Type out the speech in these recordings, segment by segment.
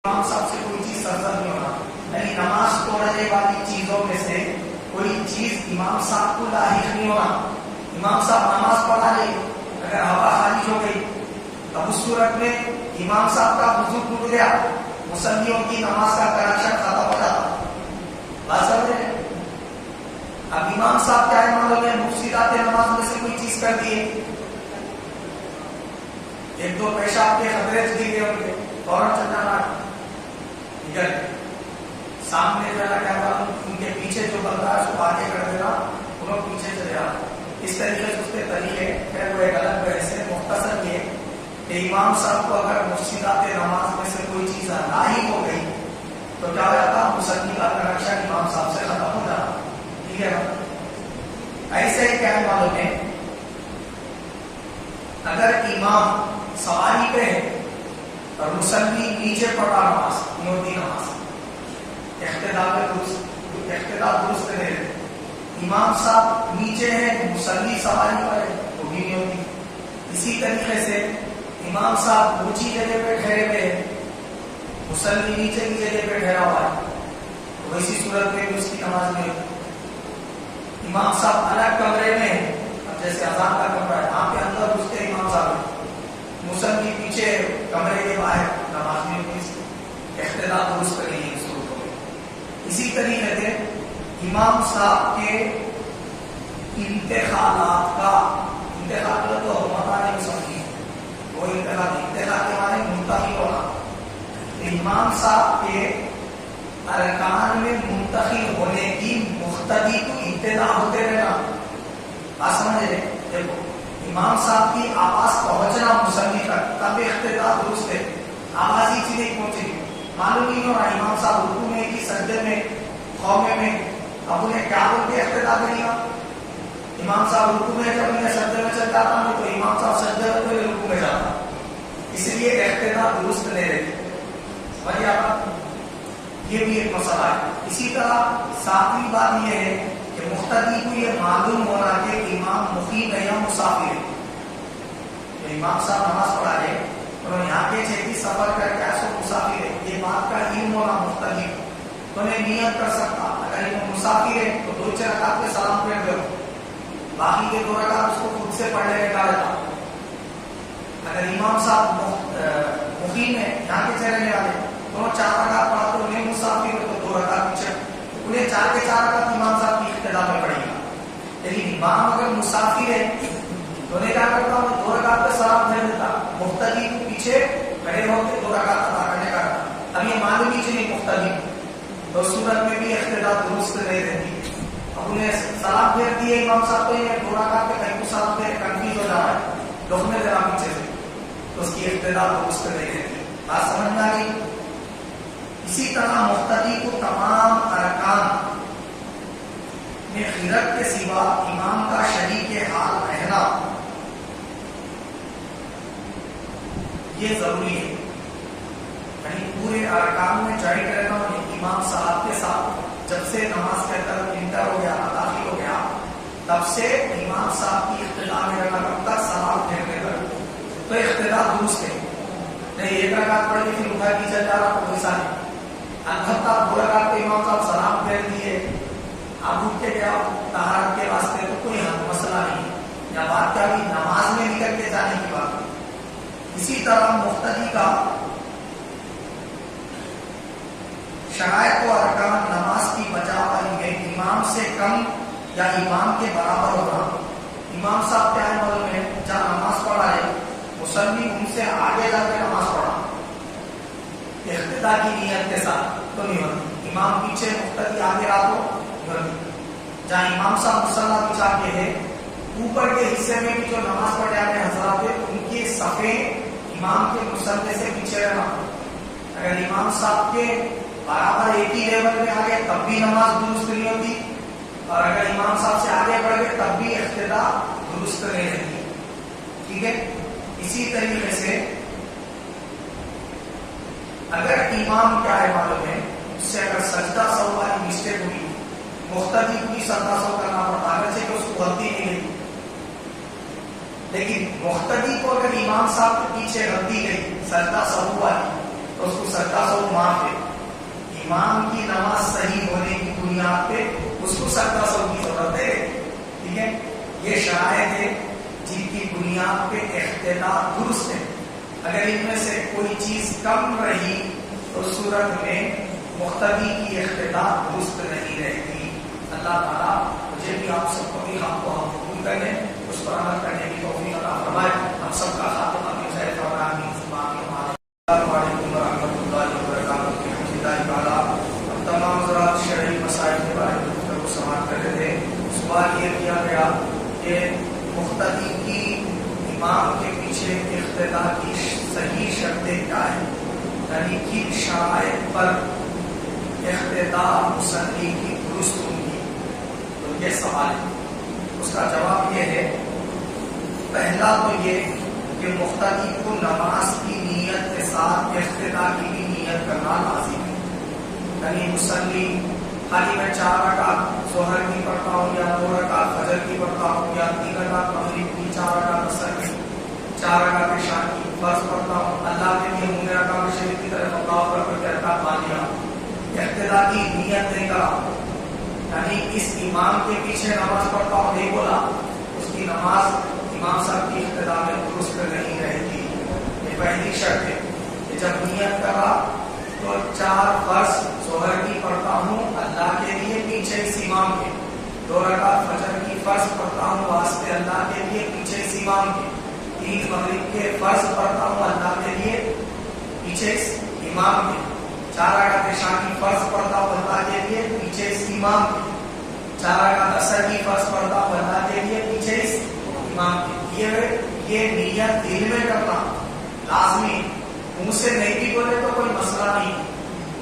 امام صاحب سے کوئی چیز سرزد نہیں ہونا، یعنی نماز توڑنے والی چیزوں میں سے کوئی چیز امام صاحب کو لاحق نہیں ہونا. امام صاحب نماز پڑھا رہے، اگر ہوا خارج ہو گئی تب اس صورت میں امام صاحب کا وضو ٹوٹ گیا، مصلیوں کی نماز کا کنیکشن ختم ہو جاتا. بات سمجھ رہے ہیں؟ اب امام صاحب کیا ہے معلوم ہے، مفسدات نماز میں سے کوئی چیز کر دیے، ایک دو پیشاب کے خطرے دی گئے ان کے، فوراً چل جانا ادھر سامنے جو ہے کیا ان کے پیچھے جو بندہ ہے اس کو آگے کر دینا، ان لوگ پیچھے چلے جانا. اس طریقے سے اس کے طریقے پھر وہ ایک الگ بحث ہے. مختصر یہ کہ امام صاحب کو اگر مفسدات نماز میں سے کوئی چیز لاحق ہو گئی تو کیا ہو جاتا، مصلی کا کنیکشن امام صاحب سے ختم ہو جانا. ٹھیک ہے نا؟ ایسے ہی کیا ہے معلوم ہے، اگر امام سواری پہ ہے اور مصلی نیچے پڑ رہا نماز، نیوتی نماز اقتداء درست نہیں رہے، امام صاحب نیچے ہیں مصلی سواری پر ہے وہ بھی نہیں ہوتی. اسی طریقے سے امام صاحب اونچی جگہ پہ ٹھہرے ہوئے ہیں، مصلی نیچے کی جگہ پہ ٹھہرا ہوا ہے، تو اسی صورت میں بھی اس کی نماز نہیں ہوتی. امام صاحب الگ کمرے میں ہیں، جیسے اذان کا کمرہ ہے وہاں پہ اندر گھستے امام صاحب، مصلی پیچھے کمرے کے باہر، نماز نہیں ہوتی، اقتداء درست نہیں ہے. اسی طریقے سے امام صاحب کے انتخابات کا انتخاب تو حکومتانے میں سمجھی، وہ انتخاب کے معنی منتخب ہونا، امام صاحب کے ارکان میں منتخب ہونے کی مقتدی کو ابتدا ہوتے رہنا. بات سمجھ رہے؟ دیکھو امام صاحب کی آواز پہنچنا مصلی تک تب اقتداء درست ہے، آواز ہی چیزیں پہنچے گی، معلوم نہیں ہو رہا امام صاحب رکوع میں کہ سجدے میں خوفے میں، اب انہیں کیا بول کے اقتداء کرے گا. امام صاحب رکوع میں جب انہیں سجدے میں چل جاتا نہیں تو امام صاحب سجدے میں پہلے رکوع میں جاتا، اس لیے اقتداء درست نہیں رہتی. سمجھ آپ؟ یہ بھی ایک مسئلہ ہے. اسی طرح ساتویں بات یہ ہے کہ مقتدی کو یہ معلوم ہونا کہ امام مقیم ہے یا مسافر ہے. تو امام صاحب نماز پڑھا رہے اور یہاں کے چھٹی سفر کر کے ایسو مسافر ہے، یہ بات کا علم ہونا مختلف تو انہیں نیت کر سکتا. اگر یہ مسافر ہے تو 2 رکعت پہ سلام پھیر دو، باقی کے 2 رکعت اس کو خود سے پڑھ لینے کا رہتا. اگر امام صاحب مقیم ہے، یہاں کے چہرے والے دونوں 4 رکعت پڑھا تو انہیں مسافر ہے تو 2 رکعت پیچھے، انہیں 4 کے 4 رکعت امام صاحب کی اقتداء میں پڑے گا. لیکن امام اگر مسافر ہے تو انہیں کیا کرتا ہوں 2 رکعت پہ سلام پھیر دیتا، مقتدی کو پیچھے کھڑے ہو کے 2 رکعت ادا کرنے کا. اب یہ معلوم ہی چاہیے مقتدی تو صورت میں بھی اقتداء درست نہیں رہتی. اب انہیں سلام پھیر دیے امام صاحب کو، یہ 2 رکعت پہ کہیں کو سلام پھیر کنفیوز ہو جا رہا ہے، لوگنے دینا پیچھے سے، تو اس کی اقتداء درست نہیں رہتی. بات سمجھ میں آ گئی؟ اسی طرح مقتدی کو تمام ارکان میں خیرت کے سوا امام کا شریک حال رہنا یہ ضروری ہے، یعنی پورے ارکان میں جوائنٹ رہنا. امام صاحب کے ساتھ جب سے نماز کے طرف انٹر ہو گیا، داخل ہو گیا، تب سے امام صاحب کی اقتداء میں رہنا، کب تک سلام پھیرنے تک، تو اقتداء درست ہے. نہیں 1 رکعت پڑھ لی پھر اٹھا کے چل جا رہا تو ایسا نہیں. البتہ 2 رکعت پہ امام صاحب سلام پھیر دیے، اب اٹھ کے گیا طہارت کے واسطے تو کوئی مسئلہ نہیں، یا بات کا بھی نماز میں نکل کے جانے کی بات. اسی طرح مقتدی کا شرائط و ارکان نماز کی بجا والی میں امام سے کم یا امام کے برابر ہونا. امام صاحب کیا ہے معلوم ہے، جہاں نماز پڑھا ہے مصلی ان سے آگے جا کے نماز پڑھا اقتداء کی نیت کے ساتھ تو نہیں ہوتی. امام پیچھے مقتدی آگے رہا تو نہیں ہوتی. جہاں امام صاحب مصلی بچھا کے ہے، اوپر کے حصے میں بھی جو نماز پڑھے آتے حضرات ہیں ان کی صفیں امام کے مصلی سے پیچھے رہنا. اگر امام صاحب کے برابر ایک ہی لیول میں آگے تب بھی نماز درست نہیں ہوتی، اور اگر امام صاحب سے آگے بڑھ گئے تب بھی اقتداء درست نہیں رہتی. ٹھیک ہے؟ اسی طریقے سے اگر امام کیا ہے معلوم ہے، اس سے اگر سجدہ سہو والی مسٹیک ہوئی، مقتدی کو بھی سجدہ سہو کرنا پڑتا، اگرچہ کہ اس کو غلطی نہیں ہوئی، لیکن مقتدی کو اگر امام صاحب کے پیچھے غلطی گئی سجدہ سہو والی تو اس کو سجدہ سہو معاف ہے. امام کی نماز صحیح ہونے کی بنیاد پہ اس کو سجدہ سہو کی ضرورت ہے. ٹھیک ہے, یہ شرائط ہے جن کی بنیاد پہ اقتداء درست ہے. اگر ان میں سے کوئی چیز کم رہی تو صورت میں مقتدی کی اقتداء درست نہیں رہتی. اللہ تعالیٰ مجھے بھی آپ سب کو بھی ہم کو ہم قبول کرنے, اس پر عمل کرنے کی توفیق عطا فرمائے. ہم سب کا خاتمہ بھی خیر فرمائے. السلام علیکم ورحمۃ اللہ وبرکاتہ. ہم تمام حضرات شرعی مسائل کے بارے میں گفتگو سماعت کر رہے تھے. سوال یہ کیا گیا کہ مقتدی کی امام کے پیچھے اقتداء کی صحیح شرطیں کیا ہیں, یعنی کن شرائط پر اقتداء مصلی کی درست ہوگی. تو یہ سوال ہے, اس کا جواب یہ ہے, پہلا تو یہ کہ مقتدی کو نماز کی نیت کے ساتھ اقتداء کی بھی نیت کرنا لازم ہے. یعنی مصلی خالی میں 4 رکعت ظہر کی پڑھتا ہوں یا 2 رکعت فجر کی پڑھتا ہوں یا 3 رکعت مغرب کی 4 رکعت عصر کی 4 رکعت عشاء کی فرض پڑھتا ہوں, اللہ کے لیے منہ رکھا مشرق کی طرف اللہ اکبر کر کے رکعت مان لیا, اقتداء کی نیت نہیں کرا, یعنی اس امام کے پیچھے نماز پڑھتا ہوں نہیں بولا, اس کی نماز امام صاحب کی اقتداء میں درست نہیں رہتی. یہ پہلی شرط ہے کہ جب نیت کرا تو 4 فرض ظہر کی پڑھتا ہوں اللہ کے لیے پیچھے اس امام کے, 2 رکعت فجر کی فرض پڑھتا ہوں واسطے اللہ کے لیے پیچھے اس امام کے, 3 مغرب کے فرض پڑھتا ہوں اللہ کے لیے پیچھے اس امام کے, 4 رکعت عشاء کی فرض پڑھتا ہوں اللہ کے لیے پیچھے اس امام کے, 4 رکعت عصر کی فرض پڑھتا ہوں اللہ کے لیے پیچھے اس امام کے. یہ نیت دل میں کرنا لازمی, منہ سے نہیں بھی بولے تو کوئی مسئلہ نہیں,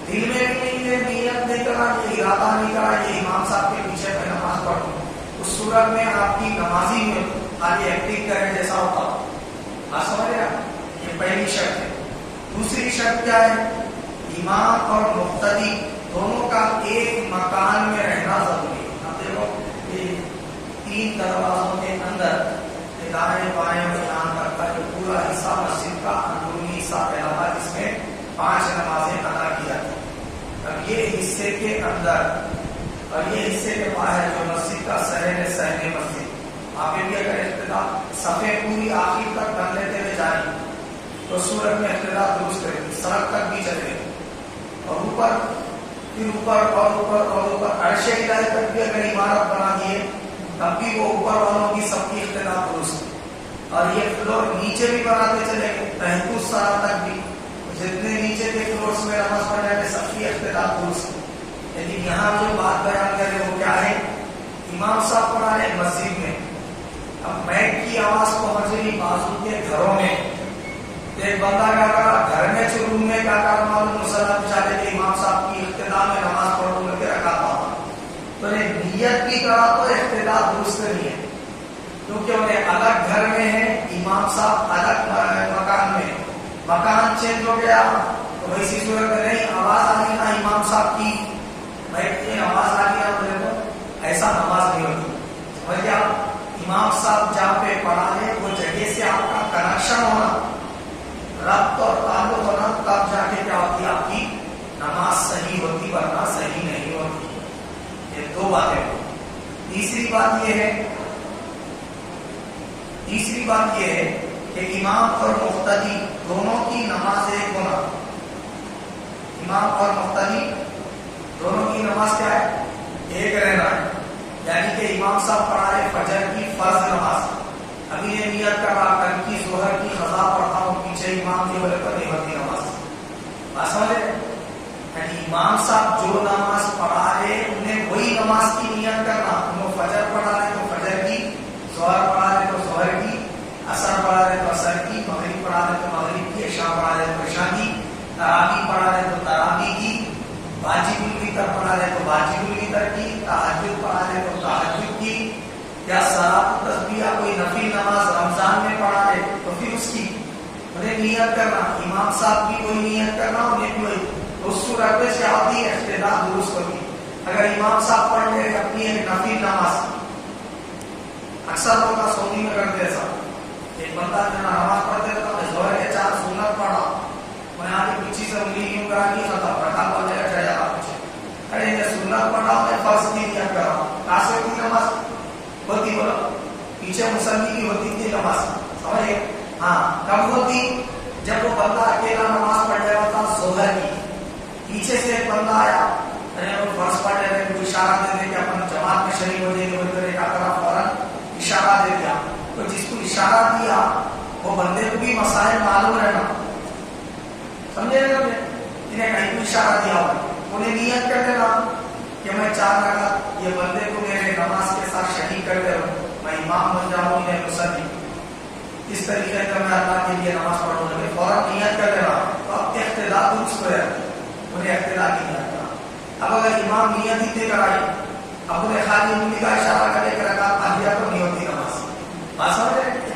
دل میں بھی نہیں ہے, نیت نہیں کرا, یہ ارادہ نہیں کرا یہ امام صاحب کے پیچھے میں نماز پڑھوں, اس صورت میں آپ کی نمازی میں خالی ایکٹنگ کرنے جیسا ہوتا. آپ سمجھ رہے ہیں, یہ پہلی شرط ہے. دوسری شرط کیا ہے, امام اور مقتدی دونوں کا ایک مکان میں رہنا ضروری ہے. اب دیکھو یہ 3 دروازوں کے اندر دائیں بائیں بیان کرتا ہے پورا حصہ مسجد کا اندرونی حصہ علاوہ جس میں 5 نمازیں ادا کی جاتی ہیں. اب یہ حصے کے اندر اور یہ حصے کے باہر جو مسجد کا سہنے مسجد, آپ بھی اگر اقتداء صفیں پوری آخر تک بن لیتے ہوئے جائیں تو صورت میں اقتداء درست رہے گی, سڑک تک بھی چلے گی, اور اوپر پھر اوپر اور اوپر اور اوپر عرش الہی تک بھی اگر عمارت بنا دیے تب بھی وہ اوپر والوں کی سب کی اقتداء درست ہے. اور یہ فلور نیچے بھی بناتے چلے گئے تحت سارا تک بھی, جتنے نیچے کے فلورس میں نماز پڑھنے کے سب کی اقتداء درست ہے. لیکن یہاں جو بات بیان کرے وہ کیا ہے, امام صاحب پڑھا رہے مسجد میں, اب میک کی آواز پہنچ رہی بازو کے گھروں میں, ایک بندہ کیا کرا گھر میں روم میں کیا کرا معلوم مسئلہ بچارے کے امام صاحب کی اقتداء میں نماز پڑھوں گے رکھا تھا, تو نیت بھی کرا تو اقتداء درست نہیں ہے, کیونکہ انہیں الگ گھر میں ہے, امام صاحب الگ مکان میں, مکان چینج ہو گیا تو ویسی صورت میں نہیں آواز آ گئی نا امام صاحب کی بیٹھتے آواز آ گیا بولے تو ایسا نماز نہیں ہوتی. سمجھ گیا, امام صاحب جہاں پہ پڑھا ہے وہ جگہ سے آپ کا کنیکشن ہونا, ربط اور تعلق ہونا, تب جا کے کیا ہوتی آپ کی نماز صحیح ہوتی, ورنہ صحیح نہیں ہوتی. یہ 2 باتیں. تیسری بات یہ ہے کہ امام اور مقتدی دونوں کی نماز ایک ہونا. امام اور مقتدی دونوں کی نماز کیا ہے, ایک رہنا ہے. یعنی کہ امام صاحب پڑھا رہے فجر کی فرض نماز, ابھی یہ نیت کر رہا کل کی ظہر کی قضا پڑھتا ہوں پیچھے امام کی وجہ پر نہیں ہوتی نماز. بات سمجھے, یعنی امام صاحب جو نماز پڑھا رہے انہیں وہی نماز کی نیت کرنا. انہوں فجر پڑھا رہے تو فجر کی, ظہر پڑھا رہے تو ظہر کی, عصر پڑھا رہے تو عصر کی, مغرب پڑھا رہے تو مغرب کی, عشاء پڑھا رہے تو عشاء کی, تراویح پڑھا رہے تو تراویح کی, واجب الوتر پڑھا رہے تو واجب الوتر کی, تہجد پڑھا رہے تو تہجد کی, یا صلاۃ تسبیح کوئی نفل نماز رمضان میں پڑھا رہے تو پھر اس کی انہیں نیت کرنا. امام صاحب کی کوئی نیت کرنا, انہیں بھی وہی. اس صورت میں سے آتی اقتداء درست ہوگی. اگر امام صاحب پڑھ لے اپنی ایک نفل نماز, اکثر لوگ کا سونی میں کرتے ایسا, ایک بندہ جو نماز پڑھتے تھا ظہر کے 4 سنت پڑھا, میں آگے پیچھے سے کرا کی ختم رکعت پڑھنے کا چڑھ جاتا پیچھے. ارے یہ سنت پڑھا میں فرض کی نیت کر رہا ہوں. کہاں سے ہوتی نماز ہوتی بولو پیچھے مصلی کی ہوتی تھی نماز سمجھے. ہاں کب ہوتی جب وہ بندہ اکیلا نماز پڑھ رہا ہوتا ظہر کی, پیچھے سے ایک بندہ آیا ارے وہ فرض پڑھ رہے ہیں اشارہ دے دے کہ اپن جماعت میں شریک ہو جائیں گے بولتے ایک طرف فوراً اشارہ دے دیا. تو جس کو اشارہ دیا وہ بندے کو بھی مسائل معلوم رہنا سمجھے گا. انہیں کہیں کو اشارہ دیا ہوا انہیں نیت کر دینا کہ میں 4 رکعت یہ بندے کو میرے نماز کے ساتھ شریک کر دے رہا ہوں, میں امام بن جاؤں انہیں مصلی, اس طریقے کا میں اللہ کے لیے نماز پڑھوں گا فوراً نیت کر دینا. تو اب اقتدا درست ہو جائے انہیں اقتدا کی نیت کرنا. اب اگر امام نیت ہی دے کر آئی اب انہیں خالی انگلی کا اشارہ کرے کہ رکعت تاہیہ تو نہیں ہوتی نماز. بات سمجھے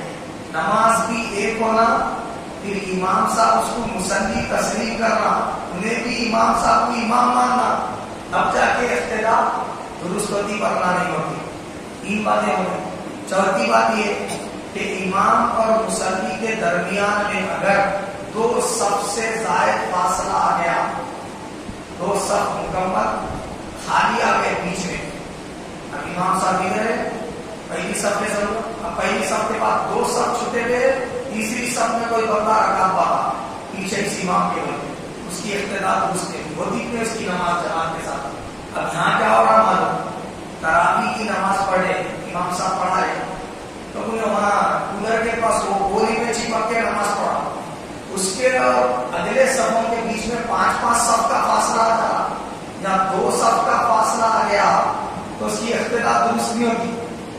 نماز بھی ایک ہونا پھر امام صاحب اس کو مصلی تسلیم کرنا انہیں بھی امام صاحب کو امام ماننا اب جا کے اقتدا درست ہوتی ورنہ نہیں ہوتی. 3 باتیں ہوتی. چوتھی بات یہ کہ امام اور مصلی کے درمیان میں اگر 2 صف سے زائد فاصلہ آ گیا 2 صف مکمل خالی آ گئے بیچ میں. اب امام صاحب ادھر ہے پہلی صف میں ضرور اب پہلی صف کے بعد 2 صف چھوٹے ہوئے تیسری صف میں کوئی بندہ رکعت پڑھا پیچھے اس امام کے بلے اس کی اقتدا درست ہے وہ دیکھتے اس کی نماز جماعت کے ساتھ. اب یہاں کیا ہو رہا معلوم تراویح کی نماز پڑھے امام صاحب پڑھا رہے تو انہیں وہاں کولر کے پاس وہ گولی میں چپک کے نماز پڑھا اس کے اگلے صفوں کے بیچ میں 5 صف کا فاصلہ آ جا یا 2 صف کا فاصلہ آ گیا تو اس کی اقتدا درست نہیں ہوگی.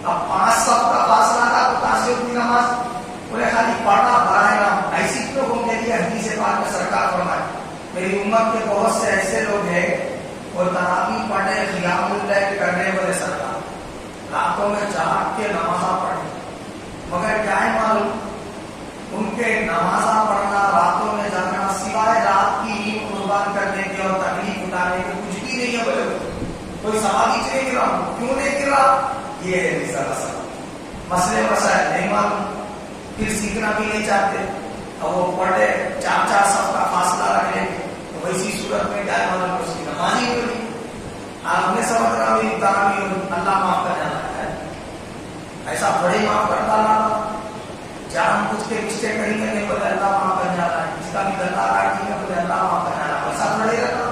اب 5 صف کا فاصلہ تھا تو کہاں سے ہوتی نماز انہیں خالی پڑھنا بڑھائے نا. ایسی لوگوں کے لیے حدیث پاک میں سرکار فرمائے میری امت کے بہت سے ایسے لوگ ہیں وہ تراویح پڑھے قیام اللیل کرنے والے سرکار راتوں میں جاگ کے نمازاں پڑھے مگر کیا ہے معلوم ان کے نمازاں پڑھنا راتوں میں جاگنا سوائے رات کی نیند قربان کرنے کے اور تکلیف اٹھانے کے کچھ بھی نہیں ہے. بولے کوئی سوال ہی نہیں گر رہا کیوں نہیں گر رہا یہ ہے رسالہ مسئلے مسائل نہیں معلوم پھر سیکھنا بھی نہیں چاہتے اور وہ پڑھے 4 صف کا فاصلہ رکھ لیں گے تو ویسی صورت میں کیا معلوم اس کی نماز ہی ہوگی. آپ نے سمجھ رہا ہوئی تراویح اللہ معاف کر جانا ہے ایسا بڑے معاف کر ڈالا جان کچھ کے مسٹیک کریں گے نہیں بولے اللہ معاف کر جانا ہے جس کا بھی گندہ کاٹ دیں گے بولے اللہ معاف کر جانا ایسا بڑے رہتا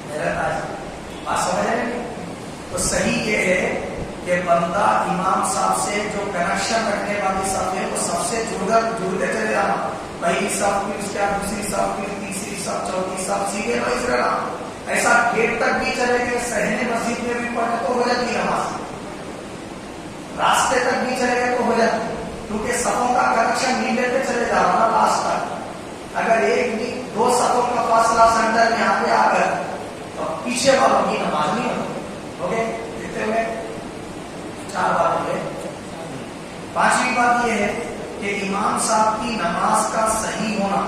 نہیں رہتا ہے. بات سمجھ رہے ہیں. تو صحیح یہ ہے کہ بندہ امام صاحب سے جو کنیکشن رکھنے والی صف ہے وہ سب سے جڑتے چلے جانا. پہلی صف پھر اس کے بعد دوسری صف پھر تیسری صف چوتھی صف سیدھے ویسے رہنا. ایسا گیٹ تک بھی چلے گئے صحن مسجد میں بھی پڑھے تو ہو جاتی ہے نماز. راستے تک بھی چلے گئے تو ہو جاتی کیونکہ صفوں کا کنیکشن نہیں لیتے چلے جا رہا لاسٹ تک. اگر 2 صفوں کا فاصلہ سینٹر میں یہاں پہ آ کر تو پیچھے والوں کی نماز نہیں ہوتی. اوکے دیکھتے ہوئے 4 بات ہوئے. 5ویں بات یہ ہے کہ امام صاحب کی نماز کا صحیح ہونا